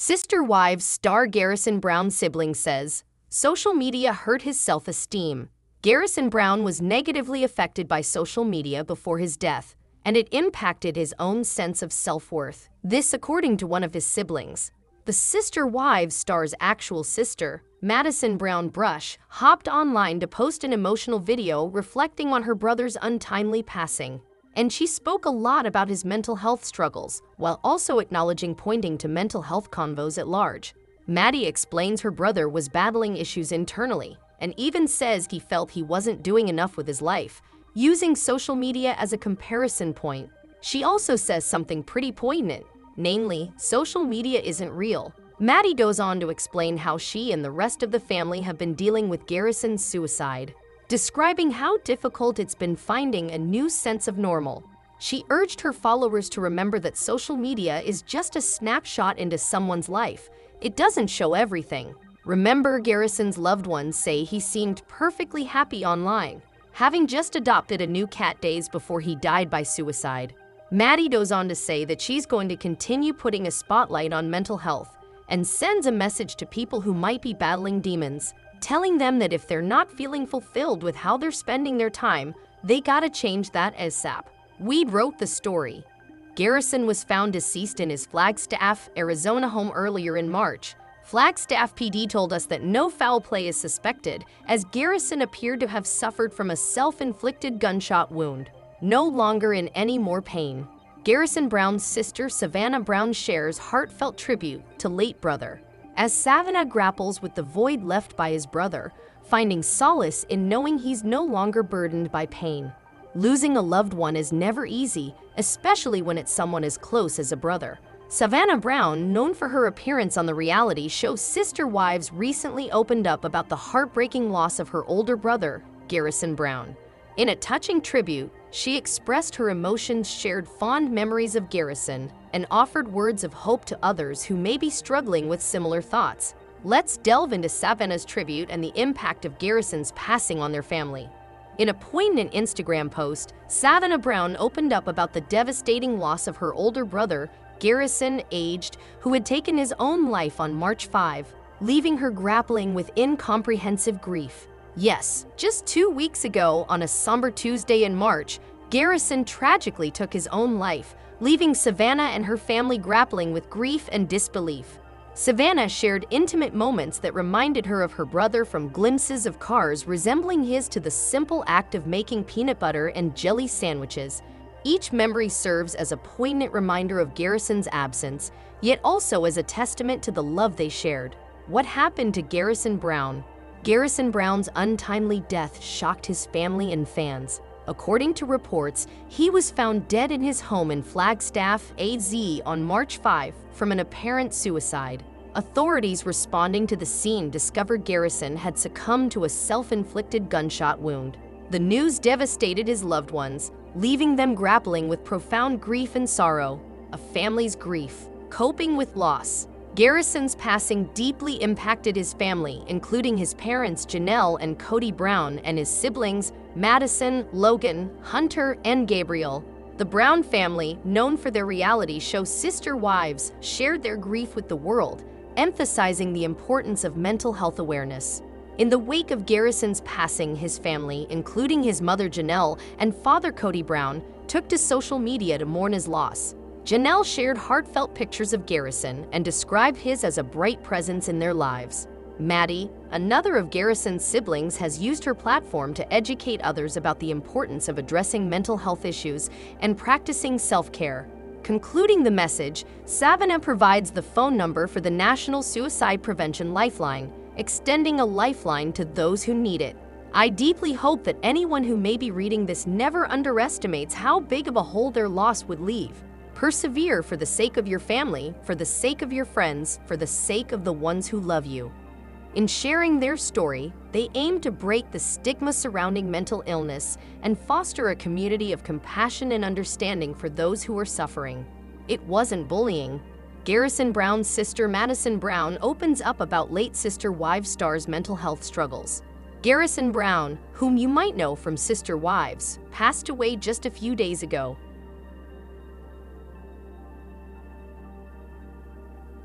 Sister Wives star Garrison Brown's sibling says, social media hurt his self-esteem. Garrison Brown was negatively affected by social media before his death, and it impacted his own sense of self-worth. This according to one of his siblings. The Sister Wives star's actual sister, Madison Brown Brush, hopped online to post an emotional video reflecting on her brother's untimely passing. And she spoke a lot about his mental health struggles, while also acknowledging pointing to mental health convos at large. Maddie explains her brother was battling issues internally, and even says he felt he wasn't doing enough with his life, using social media as a comparison point. She also says something pretty poignant, namely, social media isn't real. Maddie goes on to explain how she and the rest of the family have been dealing with Garrison's suicide, describing how difficult it's been finding a new sense of normal. She urged her followers to remember that social media is just a snapshot into someone's life. It doesn't show everything. Remember, Garrison's loved ones say he seemed perfectly happy online, having just adopted a new cat days before he died by suicide. Maddie goes on to say that she's going to continue putting a spotlight on mental health and sends a message to people who might be battling demons, telling them that if they're not feeling fulfilled with how they're spending their time, they gotta change that ASAP. Weed wrote the story. Garrison was found deceased in his Flagstaff, Arizona home earlier in March. Flagstaff PD told us that no foul play is suspected, as Garrison appeared to have suffered from a self-inflicted gunshot wound, no longer in any more pain. Garrison Brown's sister Savannah Brown shares heartfelt tribute to late brother, as Savannah grapples with the void left by his brother, finding solace in knowing he's no longer burdened by pain. Losing a loved one is never easy, especially when it's someone as close as a brother. Savannah Brown, known for her appearance on the reality show Sister Wives, recently opened up about the heartbreaking loss of her older brother, Garrison Brown. In a touching tribute, she expressed her emotions, shared fond memories of Garrison, and offered words of hope to others who may be struggling with similar thoughts. Let's delve into Savannah's tribute and the impact of Garrison's passing on their family. In a poignant Instagram post, Savannah Brown opened up about the devastating loss of her older brother, Garrison, aged, who had taken his own life on March 5, leaving her grappling with incomprehensive grief. Yes, just 2 weeks ago, on a somber Tuesday in March, Garrison tragically took his own life, leaving Savannah and her family grappling with grief and disbelief. Savannah shared intimate moments that reminded her of her brother, from glimpses of cars resembling his to the simple act of making peanut butter and jelly sandwiches. Each memory serves as a poignant reminder of Garrison's absence, yet also as a testament to the love they shared. What happened to Garrison Brown? Garrison Brown's untimely death shocked his family and fans. According to reports, he was found dead in his home in Flagstaff, AZ on March 5 from an apparent suicide. Authorities responding to the scene discovered Garrison had succumbed to a self-inflicted gunshot wound. The news devastated his loved ones, leaving them grappling with profound grief and sorrow. A family's grief, coping with loss. Garrison's passing deeply impacted his family, including his parents Janelle and Kody Brown, and his siblings Madison, Logan, Hunter, and Gabriel. The Brown family, known for their reality show Sister Wives, shared their grief with the world, emphasizing the importance of mental health awareness. In the wake of Garrison's passing, his family, including his mother Janelle and father Kody Brown, took to social media to mourn his loss. Janelle shared heartfelt pictures of Garrison and described his as a bright presence in their lives. Maddie, another of Garrison's siblings, has used her platform to educate others about the importance of addressing mental health issues and practicing self-care. Concluding the message, Savannah provides the phone number for the National Suicide Prevention Lifeline, extending a lifeline to those who need it. I deeply hope that anyone who may be reading this never underestimates how big of a hole their loss would leave. Persevere for the sake of your family, for the sake of your friends, for the sake of the ones who love you. In sharing their story, they aim to break the stigma surrounding mental illness and foster a community of compassion and understanding for those who are suffering. It wasn't bullying. Garrison Brown's sister Madison Brown opens up about late Sister Wives star's mental health struggles. Garrison Brown, whom you might know from Sister Wives, passed away just a few days ago.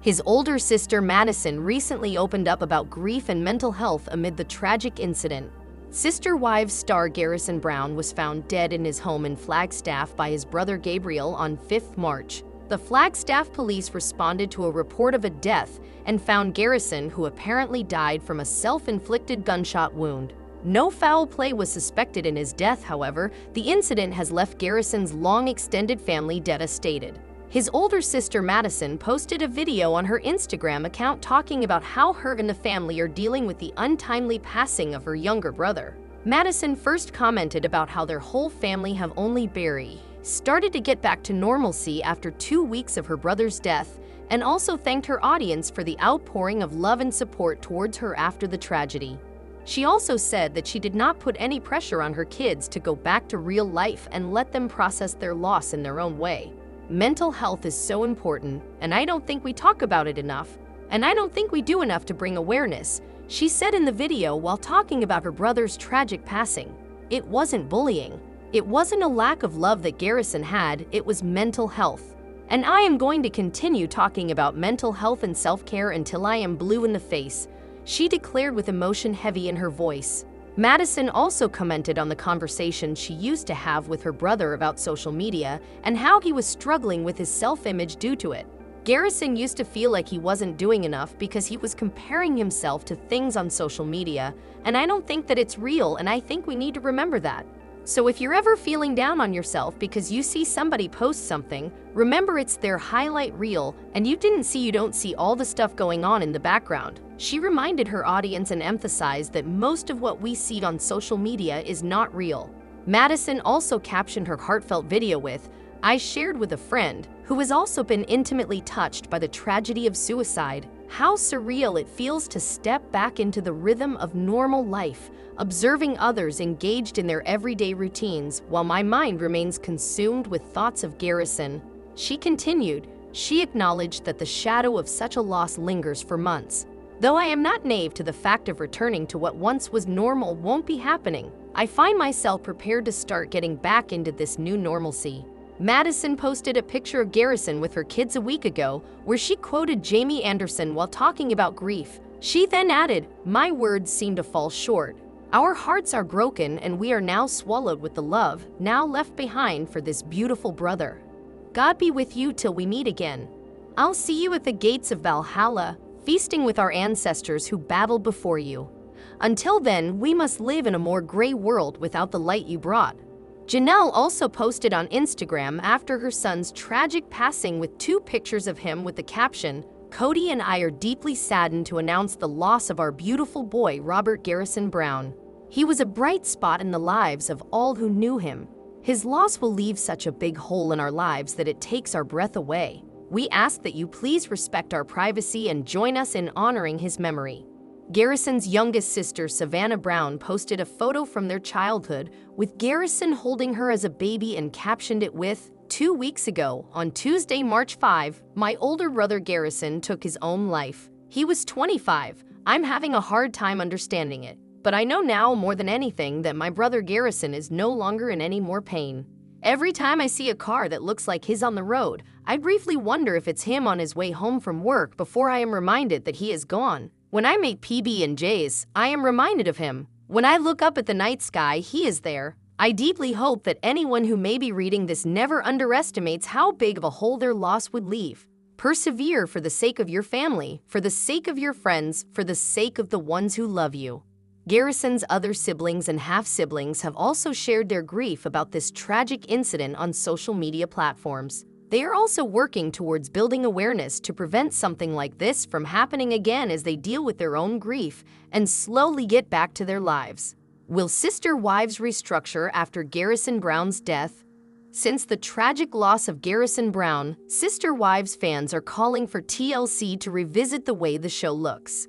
His older sister Madison recently opened up about grief and mental health amid the tragic incident. Sister Wives star Garrison Brown was found dead in his home in Flagstaff by his brother Gabriel on 5 March. The Flagstaff police responded to a report of a death and found Garrison, who apparently died from a self-inflicted gunshot wound. No foul play was suspected in his death, however. The incident has left Garrison's long-extended family devastated. His older sister Madison posted a video on her Instagram account talking about how her and the family are dealing with the untimely passing of her younger brother. Madison first commented about how their whole family have only barely started to get back to normalcy after 2 weeks of her brother's death, and also thanked her audience for the outpouring of love and support towards her after the tragedy. She also said that she did not put any pressure on her kids to go back to real life and let them process their loss in their own way. Mental health is so important, and I don't think we talk about it enough, and I don't think we do enough to bring awareness, she said in the video while talking about her brother's tragic passing. It wasn't bullying. It wasn't a lack of love that Garrison had, it was mental health. And I am going to continue talking about mental health and self-care until I am blue in the face, she declared with emotion heavy in her voice. Madison also commented on the conversation she used to have with her brother about social media and how he was struggling with his self-image due to it. Garrison used to feel like he wasn't doing enough because he was comparing himself to things on social media, and I don't think that it's real, and I think we need to remember that. So if you're ever feeling down on yourself because you see somebody post something, remember it's their highlight reel and you don't see all the stuff going on in the background. She reminded her audience and emphasized that most of what we see on social media is not real. Madison also captioned her heartfelt video with, "I shared with a friend who has also been intimately touched by the tragedy of suicide, how surreal it feels to step back into the rhythm of normal life, observing others engaged in their everyday routines while my mind remains consumed with thoughts of Garrison." She continued, she acknowledged that the shadow of such a loss lingers for months. "Though I am not naive to the fact of returning to what once was normal won't be happening, I find myself prepared to start getting back into this new normalcy." Madison posted a picture of Garrison with her kids a week ago, where she quoted Jamie Anderson while talking about grief. She then added, "My words seem to fall short. Our hearts are broken and we are now swallowed with the love now left behind for this beautiful brother. God be with you till we meet again. I'll see you at the gates of Valhalla, feasting with our ancestors who battled before you. Until then, we must live in a more gray world without the light you brought." Janelle also posted on Instagram after her son's tragic passing with 2 pictures of him with the caption, "Kody and I are deeply saddened to announce the loss of our beautiful boy Robert Garrison Brown. He was a bright spot in the lives of all who knew him. His loss will leave such a big hole in our lives that it takes our breath away. We ask that you please respect our privacy and join us in honoring his memory." Garrison's youngest sister, Savannah Brown, posted a photo from their childhood with Garrison holding her as a baby and captioned it with, "2 weeks ago, on Tuesday, March 5, my older brother Garrison took his own life. He was 25. I'm having a hard time understanding it, but I know now more than anything that my brother Garrison is no longer in any more pain. Every time I see a car that looks like his on the road, I briefly wonder if it's him on his way home from work before I am reminded that he is gone. When I make PB&Js, I am reminded of him. When I look up at the night sky, he is there. I deeply hope that anyone who may be reading this never underestimates how big of a hole their loss would leave. Persevere for the sake of your family, for the sake of your friends, for the sake of the ones who love you." Garrison's other siblings and half-siblings have also shared their grief about this tragic incident on social media platforms. They are also working towards building awareness to prevent something like this from happening again as they deal with their own grief and slowly get back to their lives. Will Sister Wives restructure after Garrison Brown's death? Since the tragic loss of Garrison Brown, Sister Wives fans are calling for TLC to revisit the way the show looks.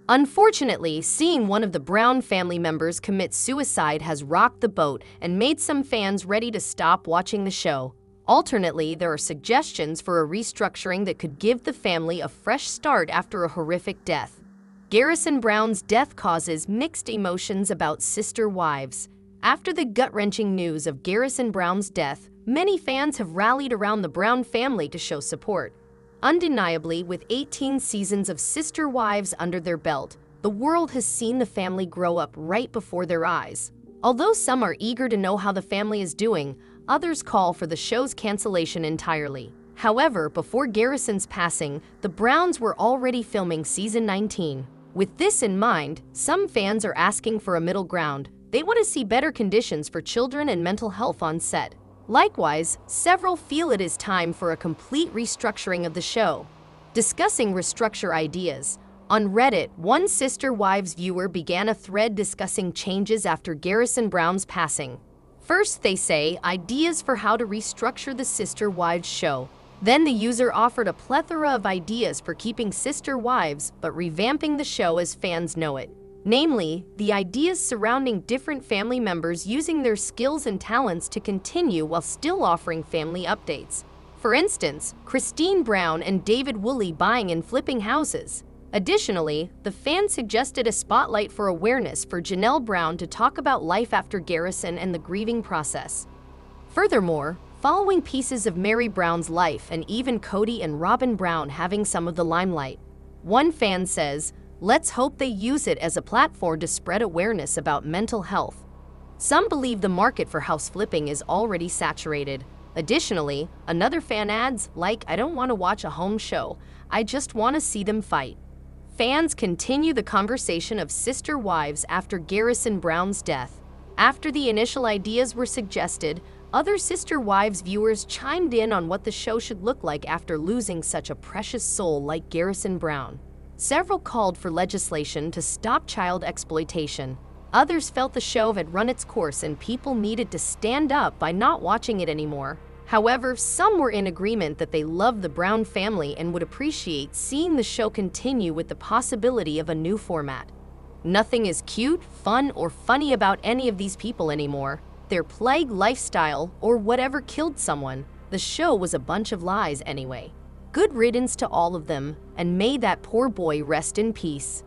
Unfortunately, seeing one of the Brown family members commit suicide has rocked the boat and made some fans ready to stop watching the show. Alternately, there are suggestions for a restructuring that could give the family a fresh start after a horrific death. Garrison Brown's death causes mixed emotions about Sister Wives. After the gut-wrenching news of Garrison Brown's death, many fans have rallied around the Brown family to show support. Undeniably, with 18 seasons of Sister Wives under their belt, the world has seen the family grow up right before their eyes. Although some are eager to know how the family is doing, others call for the show's cancellation entirely. However, before Garrison's passing, the Browns were already filming season 19. With this in mind, some fans are asking for a middle ground. They want to see better conditions for children and mental health on set. Likewise, several feel it is time for a complete restructuring of the show. Discussing restructure ideas. On Reddit, one Sister Wives viewer began a thread discussing changes after Garrison Brown's passing. First, they say, ideas for how to restructure the Sister Wives show. Then the user offered a plethora of ideas for keeping Sister Wives but revamping the show as fans know it. Namely, the ideas surrounding different family members using their skills and talents to continue while still offering family updates. For instance, Christine Brown and David Woolley buying and flipping houses. Additionally, the fan suggested a spotlight for awareness for Janelle Brown to talk about life after Garrison and the grieving process. Furthermore, following pieces of Mary Brown's life and even Kody and Robin Brown having some of the limelight. One fan says, "Let's hope they use it as a platform to spread awareness about mental health." Some believe the market for house flipping is already saturated. Additionally, another fan adds, "I don't want to watch a home show, I just want to see them fight." Fans continue the conversation of Sister Wives after Garrison Brown's death. After the initial ideas were suggested, other Sister Wives viewers chimed in on what the show should look like after losing such a precious soul like Garrison Brown. Several called for legislation to stop child exploitation. Others felt the show had run its course and people needed to stand up by not watching it anymore. However, some were in agreement that they love the Brown family and would appreciate seeing the show continue with the possibility of a new format. Nothing is cute, fun, or funny about any of these people anymore. Their plague lifestyle, or whatever killed someone, the show was a bunch of lies anyway. Good riddance to all of them, and may that poor boy rest in peace.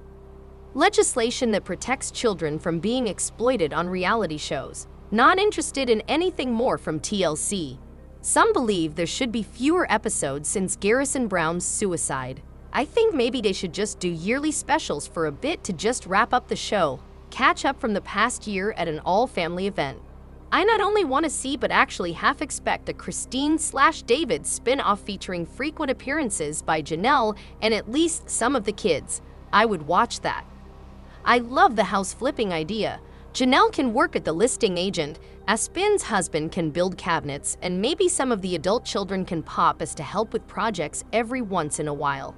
Legislation that protects children from being exploited on reality shows. Not interested in anything more from TLC. Some believe there should be fewer episodes since Garrison Brown's suicide. I think maybe they should just do yearly specials for a bit to just wrap up the show, catch up from the past year at an all-family event. I not only want to see but actually half expect a Christine/David spin-off featuring frequent appearances by Janelle and at least some of the kids. I would watch that. I love the house flipping idea. Janelle can work at the listing agent, Aspin's husband can build cabinets, and maybe some of the adult children can pop as to help with projects every once in a while.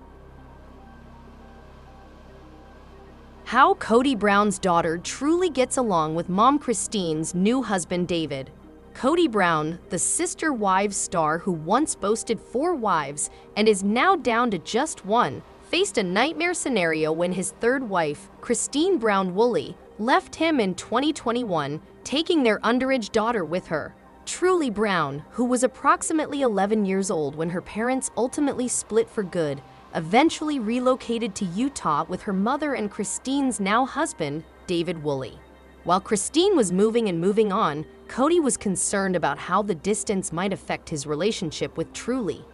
How Kody Brown's daughter truly gets along with mom Christine's new husband David. Kody Brown, the Sister Wives star who once boasted 4 wives and is now down to just one, faced a nightmare scenario when his third wife, Christine Brown Woolley, left him in 2021, taking their underage daughter with her. Truly Brown, who was approximately 11 years old when her parents ultimately split for good, eventually relocated to Utah with her mother and Christine's now husband, David Woolley. While Christine was moving and moving on, Kody was concerned about how the distance might affect his relationship with Truly.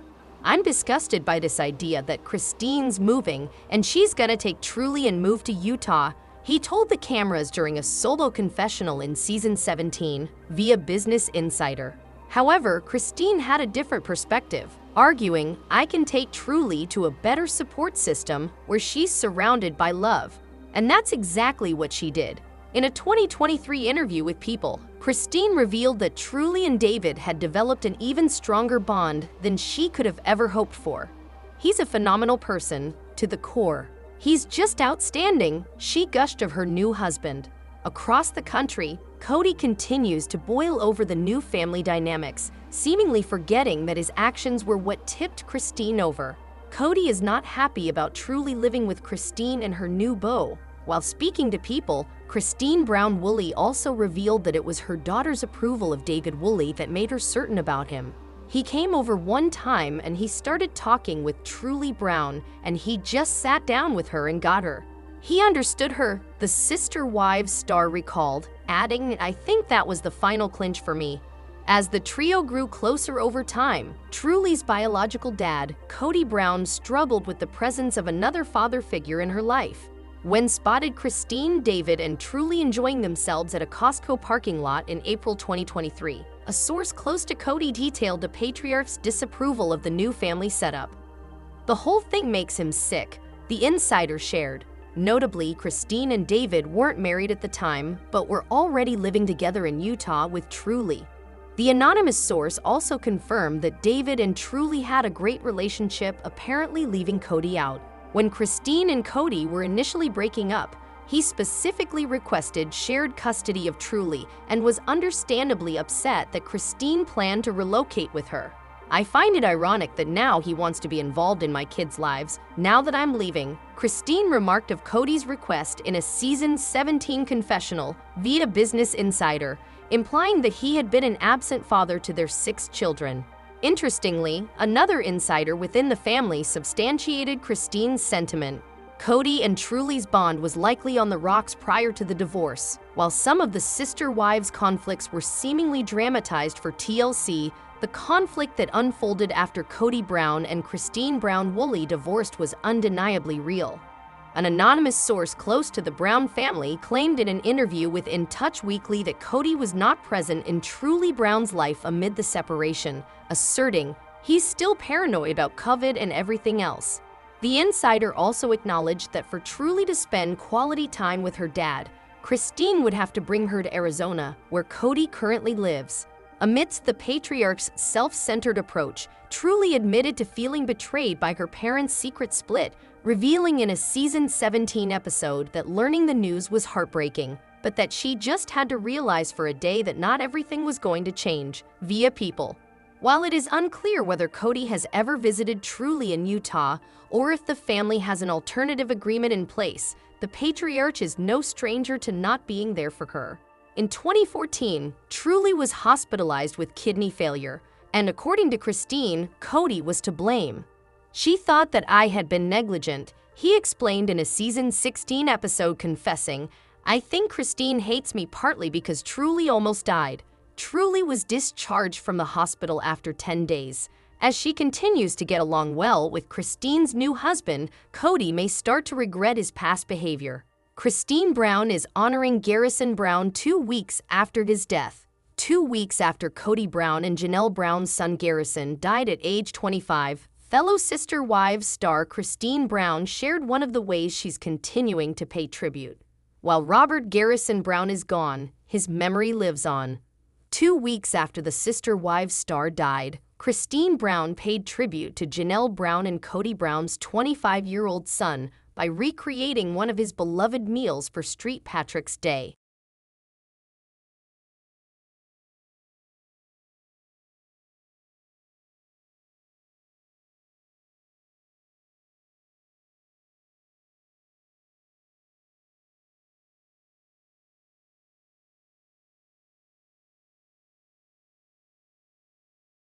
"I'm disgusted by this idea that Christine's moving and she's gonna take Truly and move to Utah," he told the cameras during a solo confessional in season 17 via Business Insider. However, Christine had a different perspective, arguing, "I can take Truly to a better support system where she's surrounded by love." And that's exactly what she did. In a 2023 interview with People, Christine revealed that Truly and David had developed an even stronger bond than she could have ever hoped for. "He's a phenomenal person, to the core. He's just outstanding," she gushed of her new husband. Across the country, Kody continues to boil over the new family dynamics, seemingly forgetting that his actions were what tipped Christine over. Kody is not happy about Truly living with Christine and her new beau. While speaking to People, Christine Brown Woolley also revealed that it was her daughter's approval of David Woolley that made her certain about him. "He came over one time and he started talking with Truly Brown, and he just sat down with her and got her. He understood her," the Sister Wives star recalled, adding, "I think that was the final clinch for me." As the trio grew closer over time, Truly's biological dad, Kody Brown, struggled with the presence of another father figure in her life. When spotted Christine, David, and Truly enjoying themselves at a Costco parking lot in April 2023, a source close to Kody detailed the patriarch's disapproval of the new family setup. "The whole thing makes him sick," the insider shared. Notably, Christine and David weren't married at the time, but were already living together in Utah with Truly. The anonymous source also confirmed that David and Truly had a great relationship, apparently leaving Kody out. When Christine and Kody were initially breaking up, he specifically requested shared custody of Truly and was understandably upset that Christine planned to relocate with her. "I find it ironic that now he wants to be involved in my kids' lives, now that I'm leaving," Christine remarked of Kody's request in a Season 17 confessional via Business Insider, implying that he had been an absent father to their 6 children. Interestingly, another insider within the family substantiated Christine's sentiment. Kody and Truly's bond was likely on the rocks prior to the divorce. While some of the sister wives' conflicts were seemingly dramatized for TLC, the conflict that unfolded after Kody Brown and Christine Brown-Woolley divorced was undeniably real. An anonymous source close to the Brown family claimed in an interview with In Touch Weekly that Kody was not present in Truly Brown's life amid the separation, asserting, "He's still paranoid about COVID and everything else." The insider also acknowledged that for Truly to spend quality time with her dad, Christine would have to bring her to Arizona, where Kody currently lives. Amidst the patriarch's self-centered approach, Truly admitted to feeling betrayed by her parents' secret split, revealing in a Season 17 episode that learning the news was heartbreaking, but that she just had to realize for a day that not everything was going to change, via People. While it is unclear whether Kody has ever visited Truly in Utah or if the family has an alternative agreement in place, the patriarch is no stranger to not being there for her. In 2014, Truly was hospitalized with kidney failure, and according to Christine, Kody was to blame. "She thought that I had been negligent," he explained in a Season 16 episode, confessing, "I think Christine hates me partly because Truly almost died." Truly was discharged from the hospital after 10 days. As she continues to get along well with Christine's new husband, Kody may start to regret his past behavior. Christine Brown is honoring Garrison Brown 2 weeks after his death. 2 weeks after Kody Brown and Janelle Brown's son Garrison died at age 25, fellow Sister Wives star Christine Brown shared one of the ways she's continuing to pay tribute. While Robert Garrison Brown is gone, his memory lives on. 2 weeks after the Sister Wives star died, Christine Brown paid tribute to Janelle Brown and Kody Brown's 25-year-old son by recreating one of his beloved meals for St. Patrick's Day.